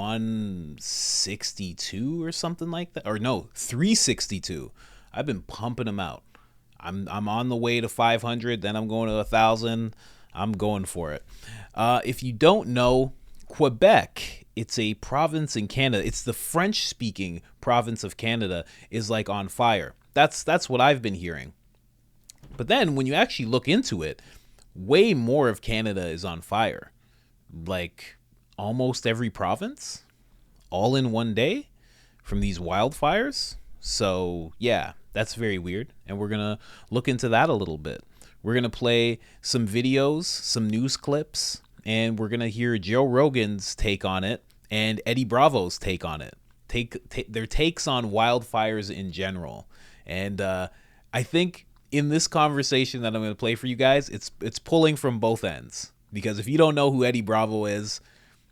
162 or something like that. Or no, 362. I've been pumping them out. I'm on the way to 500, then I'm going to 1,000. I'm going for it. If you don't know, Quebec, it's a province in Canada. It's the French-speaking province of Canada is like on fire. That's what I've been hearing. But then when you actually look into it, way more of Canada is on fire. Like almost every province, all in one day from these wildfires. So yeah, that's very weird. And we're going to look into that a little bit. We're going to play some videos, some news clips, and we're going to hear Joe Rogan's take on it and Eddie Bravo's take on it. Their takes on wildfires in general. And I think in this conversation that I'm going to play for you guys, it's pulling from both ends. Because if you don't know who Eddie Bravo is,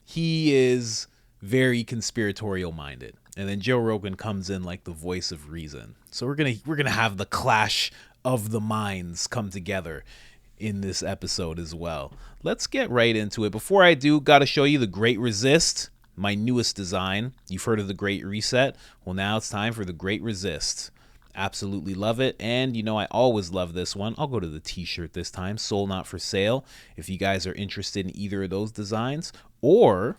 he is very conspiratorial minded. And then Joe Rogan comes in like the voice of reason. So we're gonna have the clash of the minds come together in this episode as well. Let's get right into it. Before I do, got to show you the Great Resist, my newest design. You've heard of the Great Reset. Well, now it's time for the Great Resist. Absolutely love it. And you know, I always love this one. I'll go to the t-shirt this time. Sold not for sale. If you guys are interested in either of those designs, or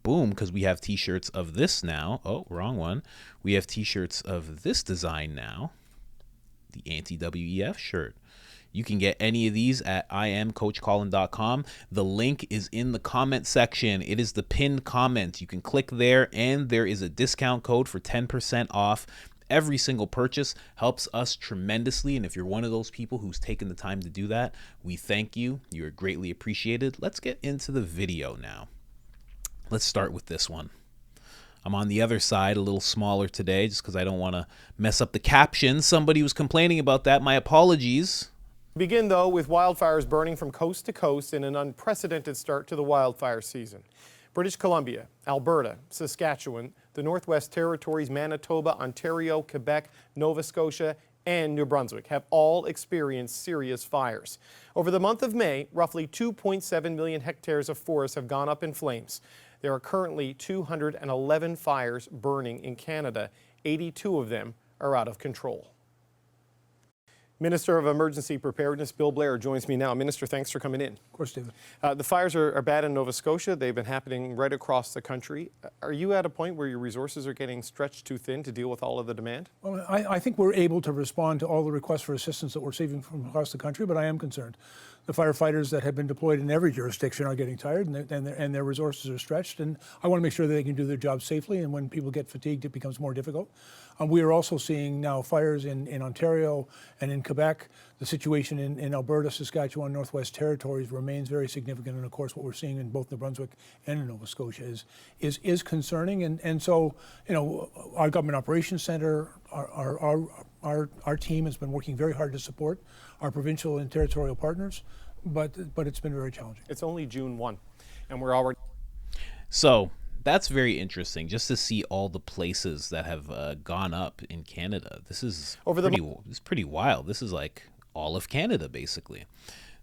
boom, because we have t-shirts of this now. Oh, wrong one. We have t-shirts of this design now. The anti-WEF shirt. You can get any of these at IamCoachColin.com. The link is in the comment section. It is the pinned comment. You can click there, and there is a discount code for 10% off. Every single purchase helps us tremendously, and if you're one of those people who's taken the time to do that, we thank you. You are greatly appreciated. Let's get into the video now. Let's start with this one. I'm on the other side, a little smaller today, just because I don't want to mess up the caption. Somebody was complaining about that. My apologies. Begin, though, with wildfires burning from coast to coast in an unprecedented start to the wildfire season. British Columbia, Alberta, Saskatchewan, the Northwest Territories, Manitoba, Ontario, Quebec, Nova Scotia, and New Brunswick have all experienced serious fires. Over the month of May, roughly 2.7 million hectares of forest have gone up in flames. There are currently 211 fires burning in Canada. 82 of them are out of control. Minister of Emergency Preparedness Bill Blair joins me now. Minister, thanks for coming in. Of course, David. The fires are bad in Nova Scotia. They've been happening right across the country. Are you at a point where your resources are getting stretched too thin to deal with all of the demand? Well, I think we're able to respond to all the requests for assistance that we're receiving from across the country, but I am concerned. The firefighters that have been deployed in every jurisdiction are getting tired, and their resources are stretched, and I want to make sure that they can do their job safely, and when people get fatigued, it becomes more difficult. We are also seeing now fires in Ontario and in Quebec. The situation in Alberta, Saskatchewan, Northwest Territories remains very significant, and of course what we're seeing in both New Brunswick and in Nova Scotia is concerning. And so, you know, our Government Operations Centre, our team has been working very hard to support our provincial and territorial partners, but it's been very challenging. It's only June 1, and we're already... So that's very interesting, just to see all the places that have gone up in Canada. This is pretty wild. This is like all of Canada, basically.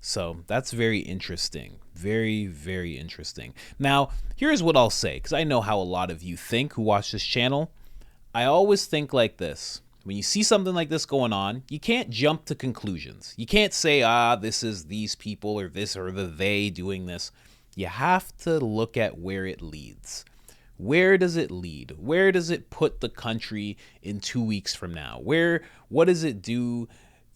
So that's very interesting. Very, very interesting. Now, here's what I'll say, because I know how a lot of you think who watch this channel. I always think like this. When you see something like this going on, you can't jump to conclusions. You can't say, this is these people or this or the they doing this. You have to look at where it leads. Where does it lead? Where does it put the country in 2 weeks from now? What does it do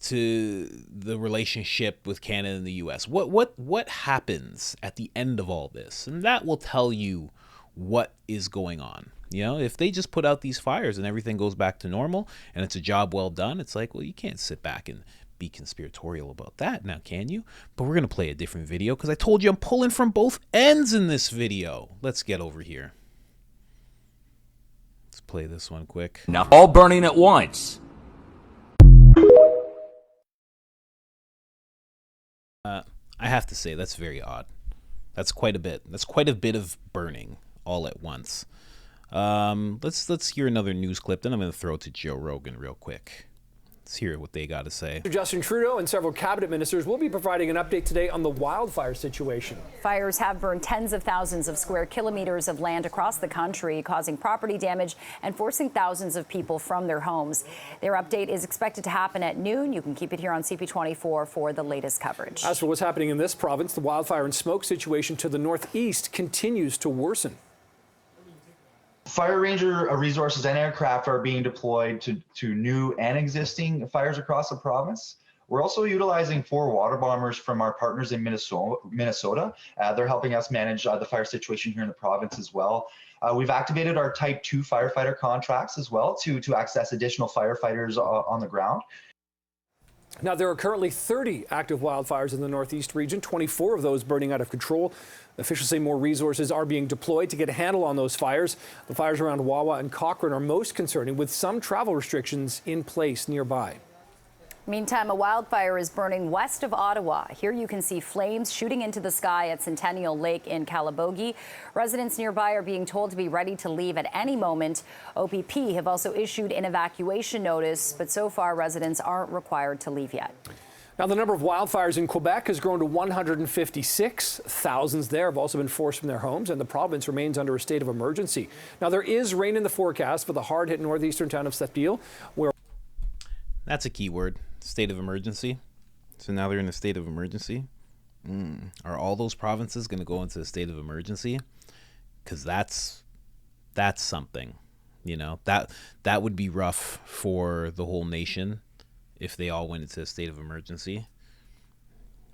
to the relationship with Canada and the US? What happens at the end of all this? And that will tell you what is going on. You know, if they just put out these fires and everything goes back to normal and it's a job well done, it's like, well, you can't sit back and be conspiratorial about that now, can you? But we're going to play a different video because I told you I'm pulling from both ends in this video. Let's get over here. Let's play this one quick. Now, all burning at once. I have to say, that's very odd. That's quite a bit. That's quite a bit of burning all at once. Let's hear another news clip, then I'm going to throw it to Joe Rogan real quick. Let's hear what they got to say. Justin Trudeau and several cabinet ministers will be providing an update today on the wildfire situation. Fires have burned tens of thousands of square kilometers of land across the country, causing property damage and forcing thousands of people from their homes. Their update is expected to happen at noon. You can keep it here on CP24 for the latest coverage. As for what's happening in this province, the wildfire and smoke situation to the northeast continues to worsen. Fire ranger resources and aircraft are being deployed to new and existing fires across the province. We're also utilizing 4 water bombers from our partners in Minnesota. They're helping us manage the fire situation here in the province as well. We've activated our Type 2 firefighter contracts as well to access additional firefighters on the ground. Now, there are currently 30 active wildfires in the northeast region, 24 of those burning out of control. Officials say more resources are being deployed to get a handle on those fires. The fires around Wawa and Cochrane are most concerning, with some travel restrictions in place nearby. Meantime, a wildfire is burning west of Ottawa. Here you can see flames shooting into the sky at Centennial Lake in Calabogie. Residents nearby are being told to be ready to leave at any moment. OPP have also issued an evacuation notice, but so far residents aren't required to leave yet. Now, the number of wildfires in Quebec has grown to 156. Thousands there have also been forced from their homes, and the province remains under a state of emergency. Now, there is rain in the forecast for the hard-hit northeastern town of Sept-Îles, where... That's a key word, state of emergency. So now they're in a state of emergency. Are all those provinces going to go into a state of emergency? Because that's something, you know. That would be rough for the whole nation if they all went into a state of emergency.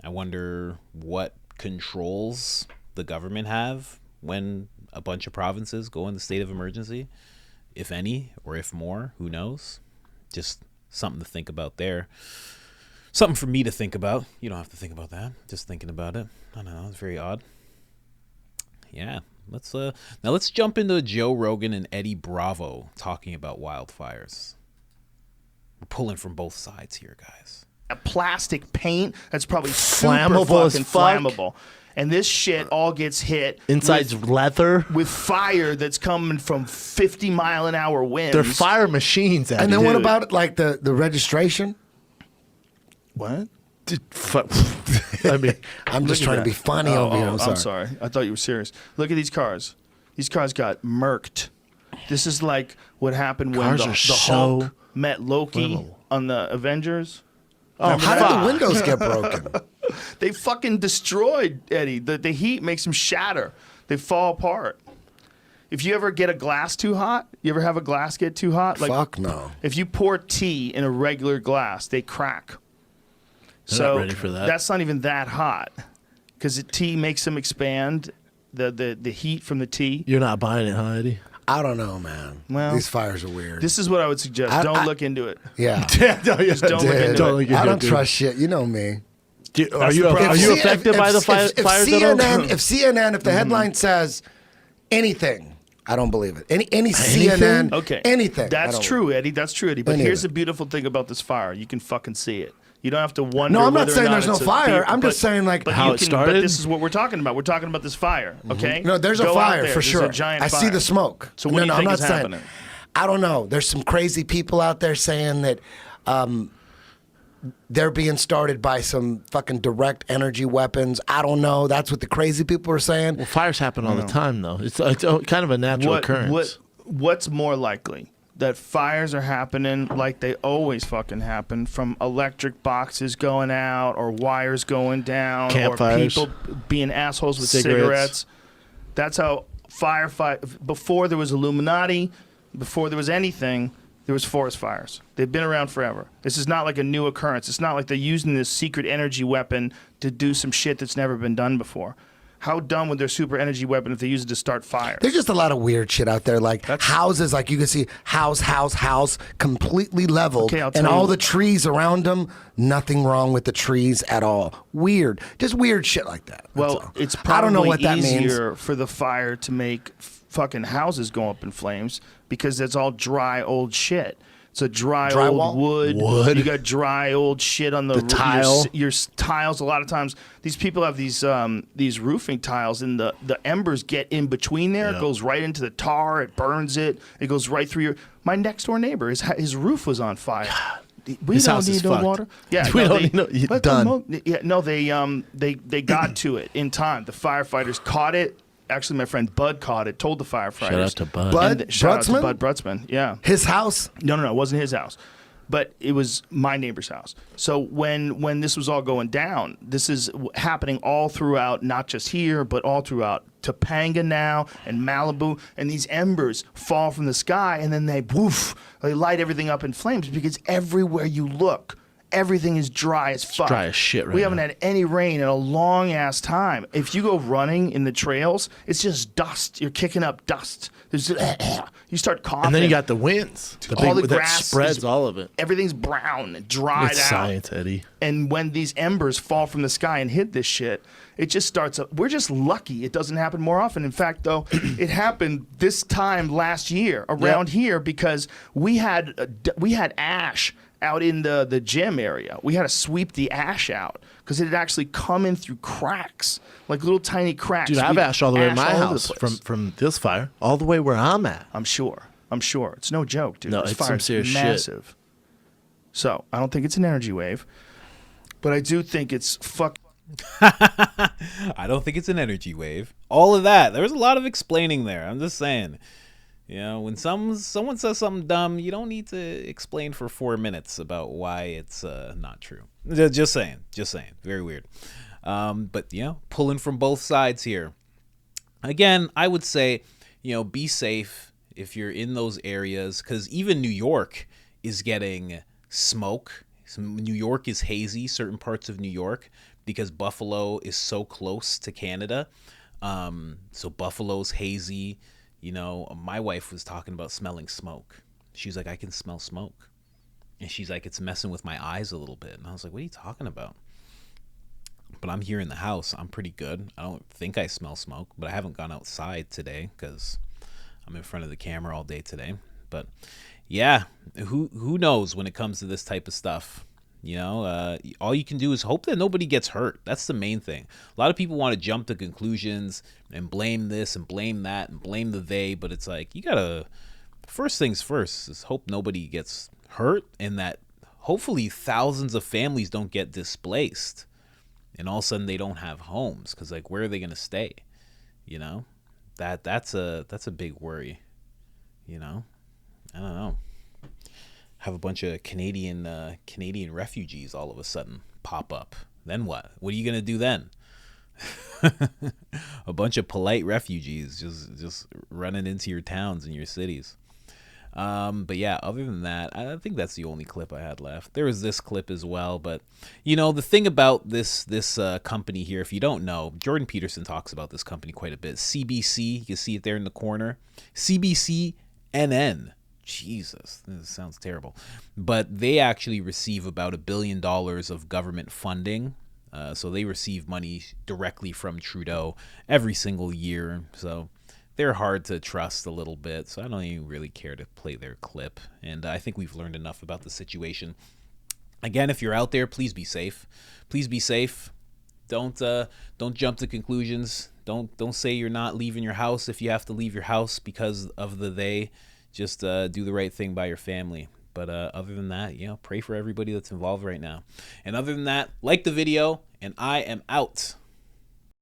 I wonder what controls the government have when a bunch of provinces go into state of emergency, if any, or if more, who knows? Just something to think about there. Something for me to think about. You don't have to think about that. Just thinking about it. I don't know. It's very odd. Yeah. Let's jump into Joe Rogan and Eddie Bravo talking about wildfires. We're pulling from both sides here, guys. A plastic paint that's probably super Flammable as fucking fuck. flammable. And this shit all gets hit Inside's leather. with fire that's coming from 50-mile-an-hour winds. They're fire machines. And then what Dude. about like the registration? What? I mean, I'm just Look at trying to that. be funny over here. I'm sorry. I thought you were serious. Look at these cars. These cars got murked. This is like what happened when Cars the are so Hulk met Loki flammable. on the Avengers. Oh, how that? did the windows get broken? They fucking destroyed Eddie. The heat makes them shatter. They fall apart. If you ever get a glass too hot, you ever have a glass get too hot? Like, Fuck no. if you pour tea in a regular glass, they crack. They're not ready for that. That's not even that hot, because the tea makes them expand. The heat from the tea. You're not buying it, huh, Eddie? I don't know, man. Well, these fires are weird. This is what I would suggest. Don't look into it. Yeah. Just don't look into it. I don't trust shit. You know me. Are you affected by the fires at all? If the headline says anything, I don't believe it. Any CNN, Okay. anything. That's true, Eddie. That's true, Eddie. But Any here's of it. the beautiful thing about this fire. You can fucking see it. You don't have to wonder. No, I'm not whether or saying there's no it's a fire. people, I'm just saying, like, but how you it can, started? But this is what we're talking about. We're talking about this fire, okay? No, there's Go a out fire there. for There's sure. a giant I fire. see the smoke. So what do you think I'm not is saying. happening? I don't know. There's some crazy people out there saying that they're being started by some fucking direct energy weapons. I don't know. That's what the crazy people are saying. Well, fires happen all the time, though. It's kind of a natural occurrence. What's more likely? That fires are happening like they always fucking happen, from electric boxes going out or wires going down Campfires. or people being assholes with Cigarettes. cigarettes. That's how firefight. Before there was Illuminati, before there was anything, there was forest fires. They've been around forever. This is not like a new occurrence. It's not like they're using this secret energy weapon to do some shit that's never been done before. How dumb would their super energy weapon if they use it to start fires? There's just a lot of weird shit out there, like houses, like you can see house, completely leveled, Okay, I'll and tell all you- the trees around them, nothing wrong with the trees at all. Weird, just weird shit like that. That's Well, all. it's I don't know probably what that means. easier for the fire to make fucking houses go up in flames because it's all dry old shit. It's a dry Drywall? old wood. You got dry old shit on the tile. Your tiles. A lot of times, these people have these roofing tiles, and the embers get in between there. Yeah. It goes right into the tar. It burns it. It goes right through your. My next door neighbor, his roof was on fire. we His don't house need is no fucked. water. Yeah, We no, don't need no- but done. They got to it in time. The firefighters caught it. Actually, my friend Bud caught it. Told the firefighters. Shout out to Bud. Bud Shout out to Brutzman? Bud Brutzman. Yeah. His house? No, it wasn't his house, but it was my neighbor's house. So when this was all going down, this is happening all throughout, not just here, but all throughout Topanga now and Malibu, and these embers fall from the sky, and then they light everything up in flames because everywhere you look, everything is dry as fuck. dry as shit right We haven't now. had any rain in a long ass time. If you go running in the trails, it's just dust. You're kicking up dust. There's you start coughing. And then you got the winds. All the that grass spreads is- all of it. Everything's brown and dried It's out. science, Eddie. And when these embers fall from the sky and hit this shit, it just starts. We're just lucky it doesn't happen more often. In fact, though, it happened this time last year around here because we had ash out in the gym area. We had to sweep the ash out because it had actually come in through cracks, like little tiny cracks. Dude, I have We- ash all the way in my all over the house place. from this fire, all the way where I'm at. I'm sure. It's no joke, dude. No, This it's some fire's serious shit. massive. So I don't think it's an energy wave, but I do think it's I don't think it's an energy wave. All of that. There was a lot of explaining there. I'm just saying. You know, when someone says something dumb, you don't need to explain for 4 minutes about why it's not true. Just saying. Very weird. But, you know, pulling from both sides here. Again, I would say, you know, be safe if you're in those areas, because even New York is getting smoke. New York is hazy, certain parts of New York, because Buffalo is so close to Canada. So Buffalo's hazy. You know, my wife was talking about smelling smoke. She's like, I can smell smoke. And she's like, it's messing with my eyes a little bit. And I was like, what are you talking about? But I'm here in the house. I'm pretty good. I don't think I smell smoke, but I haven't gone outside today because I'm in front of the camera all day today. But yeah, who knows when it comes to this type of stuff? You know, all you can do is hope that nobody gets hurt. That's the main thing. A lot of people want to jump to conclusions and blame this and blame that and blame the they, but it's like, you gotta, first things first is hope nobody gets hurt, and that hopefully thousands of families don't get displaced and all of a sudden they don't have homes, because like, where are they gonna stay? You know, that's a big worry. You know, I don't know. Have a bunch of Canadian refugees all of a sudden pop up. Then what? What are you gonna do then? A bunch of polite refugees just running into your towns and your cities. But yeah, other than that, I think that's the only clip I had left. There was this clip as well, but you know, the thing about this company here, if you don't know, Jordan Peterson talks about this company quite a bit. CBC, you can see it there in the corner. CBCNN. Jesus, this sounds terrible. But they actually receive about $1 billion of government funding. So they receive money directly from Trudeau every single year. So they're hard to trust a little bit. So I don't even really care to play their clip. And I think we've learned enough about the situation. Again, if you're out there, please be safe. Please be safe. Don't jump to conclusions. Don't say you're not leaving your house if you have to leave your house because of the they. Just do the right thing by your family. But other than that, you know, pray for everybody that's involved right now. And other than that, like the video, and I am out.